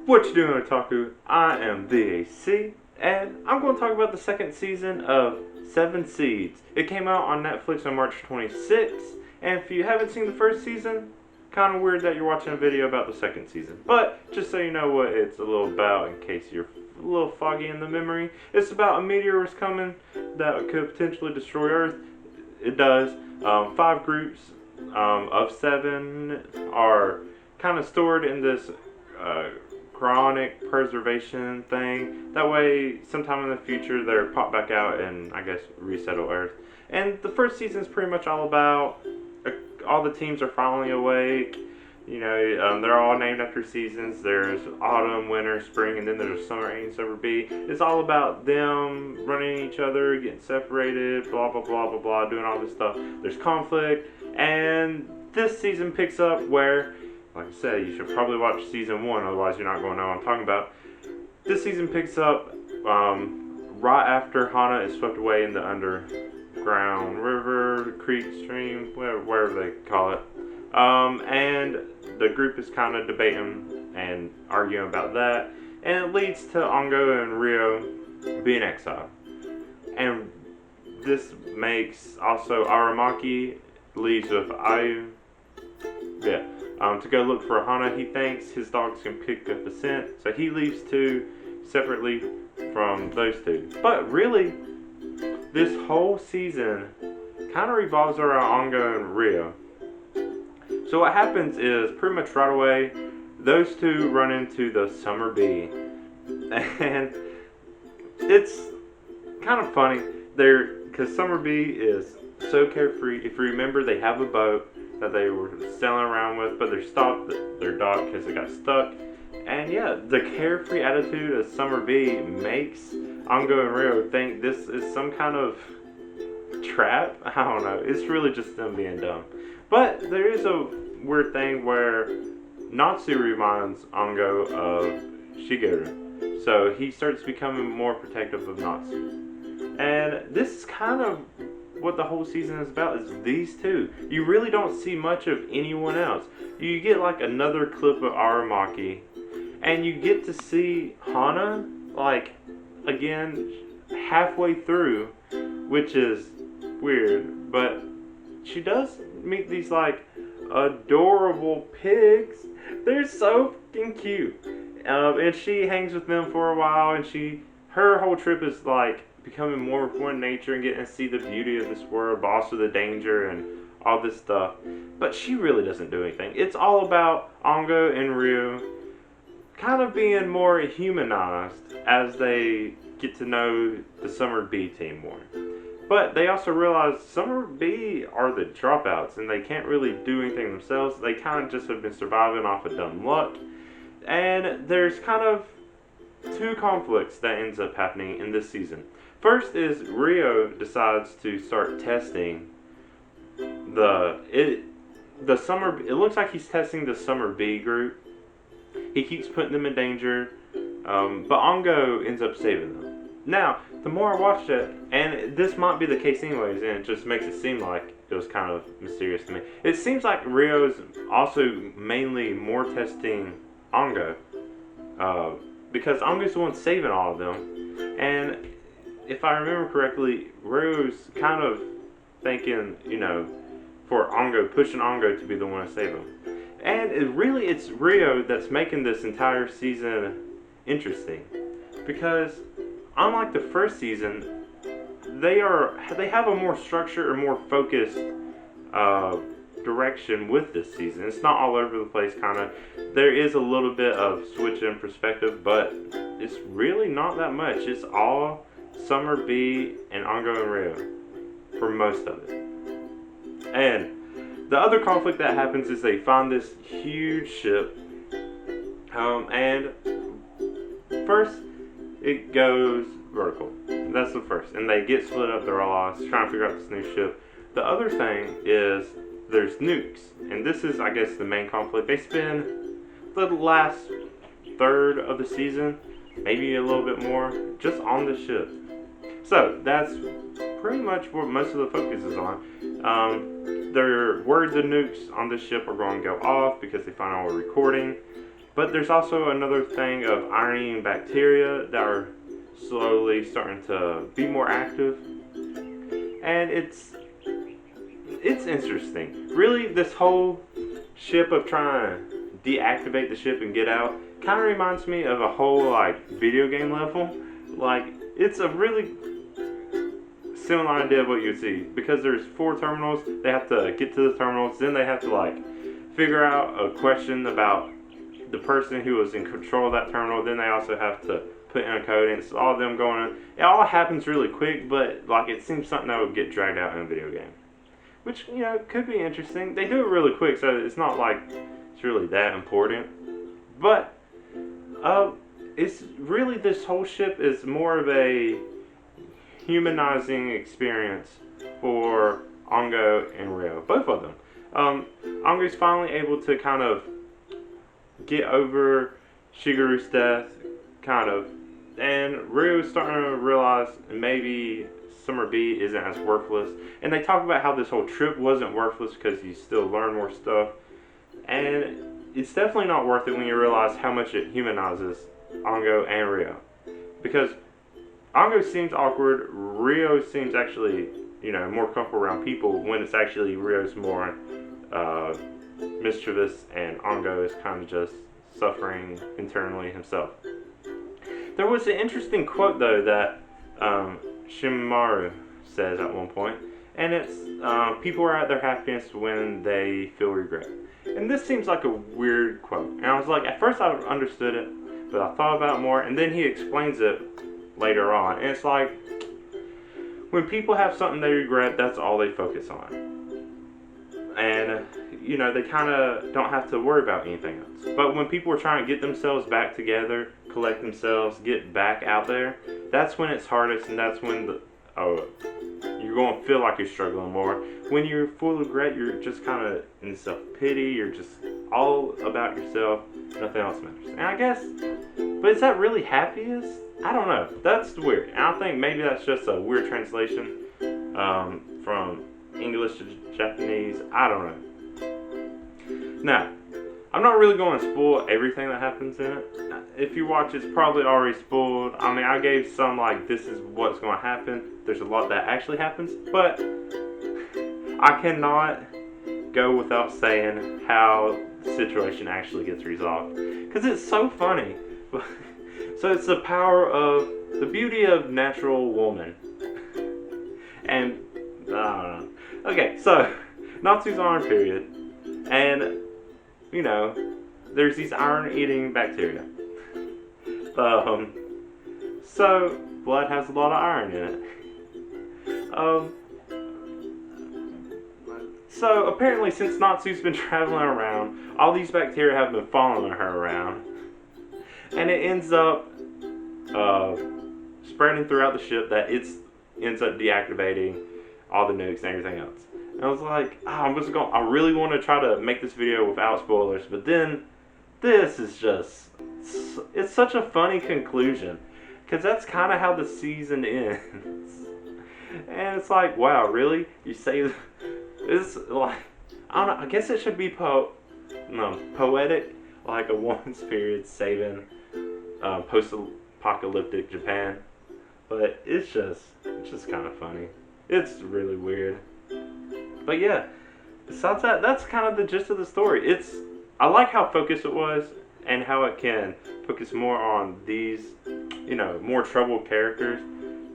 Whatcha Doin Otaku? I am the AC, and I'm going to talk about the second season of Seven Seeds. It came out on Netflix on March 26th, and if you haven't seen the first season, kind of weird that you're watching a video about the second season. But just so you know what it's a little about, in case you're a little foggy in the memory, it's about a meteor is coming that could potentially destroy Earth. It does. 5 groups of 7 are kind of stored in this chronic preservation thing. That way, sometime in the future, they're popped back out and, I guess, resettle Earth. And the first season is pretty much all about all the teams are finally awake. You know, they're all named after seasons. There's autumn, winter, spring, and then there's summer A and summer B. It's all about them running each other, getting separated, blah, blah, blah, blah, blah, doing all this stuff. There's conflict, and this season picks up where, like I said, you should probably watch season 1, otherwise you're not going to know what I'm talking about. This season picks up right after Hana is swept away in the underground river, creek, stream, whatever they call it. And the group is kind of debating and arguing about that, and it leads to Ongo and Ryo being exiled. And this makes also Aramaki leaves with Ayu. To go look for Hana. He thinks his dogs can pick up the scent, so he leaves too, separately from those two. But really, this whole season kind of revolves around Ongo and Ryo. So what happens is, pretty much right away, those two run into the summer bee. And it's kind of funny, because summer bee is so carefree. If you remember, they have a boat that they were sailing around with, but they stopped their dock because they got stuck. And yeah, the carefree attitude of summer bee makes Ongo and Ryo think this is some kind of trap. I don't know. It's really just them being dumb. But there is a weird thing where Natsu reminds Ongo of Shigeru. So he starts becoming more protective of Natsu. And this is kind of what the whole season is about, is these two. You really don't see much of anyone else. You get like another clip of Aramaki, and you get to see Hana, like, again, halfway through, which is weird, but she does meet these like adorable pigs. They're so fucking cute, and she hangs with them for a while, and her whole trip is like becoming more with one nature and getting to see the beauty of this world, but also the danger and all this stuff. But she really doesn't do anything. It's all about Ongo and Ryo kind of being more humanized as they get to know the Summer Bee team more. But they also realize Summer Bee are the dropouts, and they can't really do anything themselves. They kind of just have been surviving off of dumb luck. And there's kind of 2 conflicts that ends up happening in this season. First is Ryo decides to start testing it looks like he's testing the Summer Bee group. He keeps putting them in danger, but Ongo ends up saving them. Now, the more I watched it, and this might be the case anyways, and it just makes it seem like it was kind of mysterious to me. It seems like Ryo's also mainly more testing Ongo, because Ongo's the one saving all of them. And if I remember correctly, Ryo's kind of thinking, for Ongo, pushing Ongo to be the one to save him. And it's Ryo that's making this entire season interesting, because unlike the first season, they have a more structured or more focused direction with this season. It's not all over the place, kind of. There is a little bit of switch in perspective, but it's really not that much. It's all Summer Bee and Ongo and Ryo for most of it. And the other conflict that happens is they find this huge ship, and first it goes vertical. That's the first, and they get split up. They're all lost, trying to figure out this new ship. The other thing is there's nukes, and this is, I guess, the main conflict. They spend the last third of the season, maybe a little bit more, just on the ship. So that's pretty much what most of the focus is on. They're worried the nukes on the ship are going to go off because they find out we're recording. But there's also another thing of iron-eating bacteria that are slowly starting to be more active. And it's interesting. Really, this whole ship of trying to deactivate the ship and get out kind of reminds me of a whole like video game level. Like, it's a really similar idea of what you see, because there's 4 terminals. They have to get to the terminals, then they have to like figure out a question about the person who was in control of that terminal. Then they also have to put in a code, and it's all of them going in. It all happens really quick, but like it seems something that would get dragged out in a video game, which, you know, could be interesting. They do it really quick, so it's not like it's really that important. But it's really, this whole ship is more of a humanizing experience for Ongo and Ryo, both of them. Ongo's finally able to kind of get over Shigeru's death, kind of, and Ryo's starting to realize maybe Summer B isn't as worthless. And they talk about how this whole trip wasn't worthless because you still learn more stuff, and it's definitely not worth it when you realize how much it humanizes Ongo and Ryo, because Ongo seems awkward, Ryo seems actually, you know, more comfortable around people, when it's actually Ryo's more mischievous, and Ongo is kind of just suffering internally himself. There was an interesting quote though that Shimaru says at one point, and it's people are at their happiest when they feel regret. And this seems like a weird quote, and I was like, at first I understood it, but I thought about it more, and then he explains it later on, and it's like, when people have something they regret, that's all they focus on. And, you know, they kind of don't have to worry about anything else. But when people are trying to get themselves back together, collect themselves, get back out there, that's when it's hardest, and that's when you're going to feel like you're struggling more. When you're full of regret, you're just kind of in self-pity, you're just all about yourself, nothing else matters. And I guess, but is that really happiest? I don't know. That's weird. And I think maybe that's just a weird translation from English to Japanese. I don't know. Now, I'm not really going to spoil everything that happens in it. If you watch, it's probably already spoiled. I mean, I gave some like, this is what's going to happen. There's a lot that actually happens, but I cannot go without saying how the situation actually gets resolved, because it's so funny. So it's the power of the beauty of natural woman. And I don't know. Okay, so Natsu's on her period, and you know, there's these iron-eating bacteria. So blood has a lot of iron in it. So apparently, since Natsu's been traveling around, all these bacteria have been following her around, and it ends up spreading throughout the ship, that it ends up deactivating all the nukes and everything else. And I was like, I really want to try to make this video without spoilers, but then this is just, it's such a funny conclusion, because that's kind of how the season ends. And it's like, wow, really? You say it's like, I don't know, I guess it should be poetic, like a woman's period saving post-apocalyptic Japan. But it's just kind of funny. It's really weird. But yeah, besides that, that's kind of the gist of the story. I like how focused it was, and how it can focus more on these, you know, more troubled characters,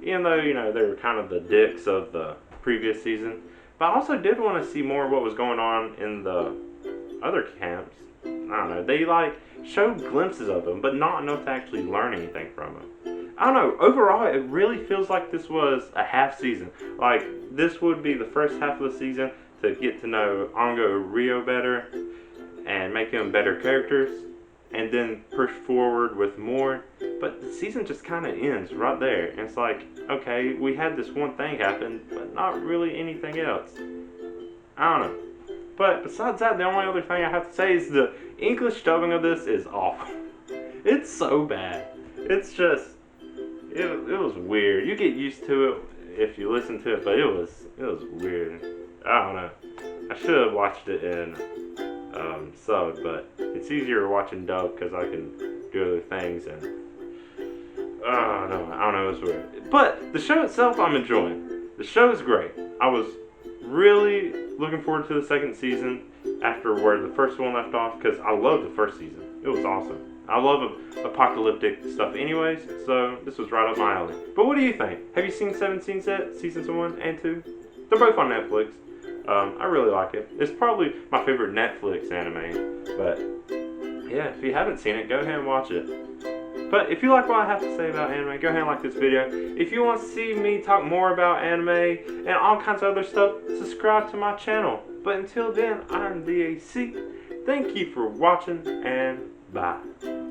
even though, you know, they were kind of the dicks of the previous season. But I also did want to see more of what was going on in the other camps. I don't know, they like showed glimpses of them, but not enough to actually learn anything from them. I don't know, overall it really feels like this was a half season. Like, this would be the first half of the season to get to know Ongo and Ryo better and make them better characters, and then push forward with more. But the season just kind of ends right there, and it's like, okay, we had this one thing happen, but not really anything else. I don't know. But besides that, the only other thing I have to say is the English dubbing of this is awful. It's so bad. It's just, it was weird. You get used to it if you listen to it, but it was weird. I don't know. I should have watched it in subbed, but it's easier watching dub because I can do other things and I don't know, it's weird. But the show itself, I'm enjoying. The show is great. I was really looking forward to the second season after where the first one left off because I loved the first season. It was awesome. I love apocalyptic stuff anyways, so this was right up my alley. But what do you think? Have you seen Seven Scenes yet? Seasons 1 and 2? They're both on Netflix. I really like it. It's probably my favorite Netflix anime. But yeah, if you haven't seen it, go ahead and watch it. But if you like what I have to say about anime, go ahead and like this video. If you want to see me talk more about anime and all kinds of other stuff, subscribe to my channel. But until then, I'm DAC. Thank you for watching and bye.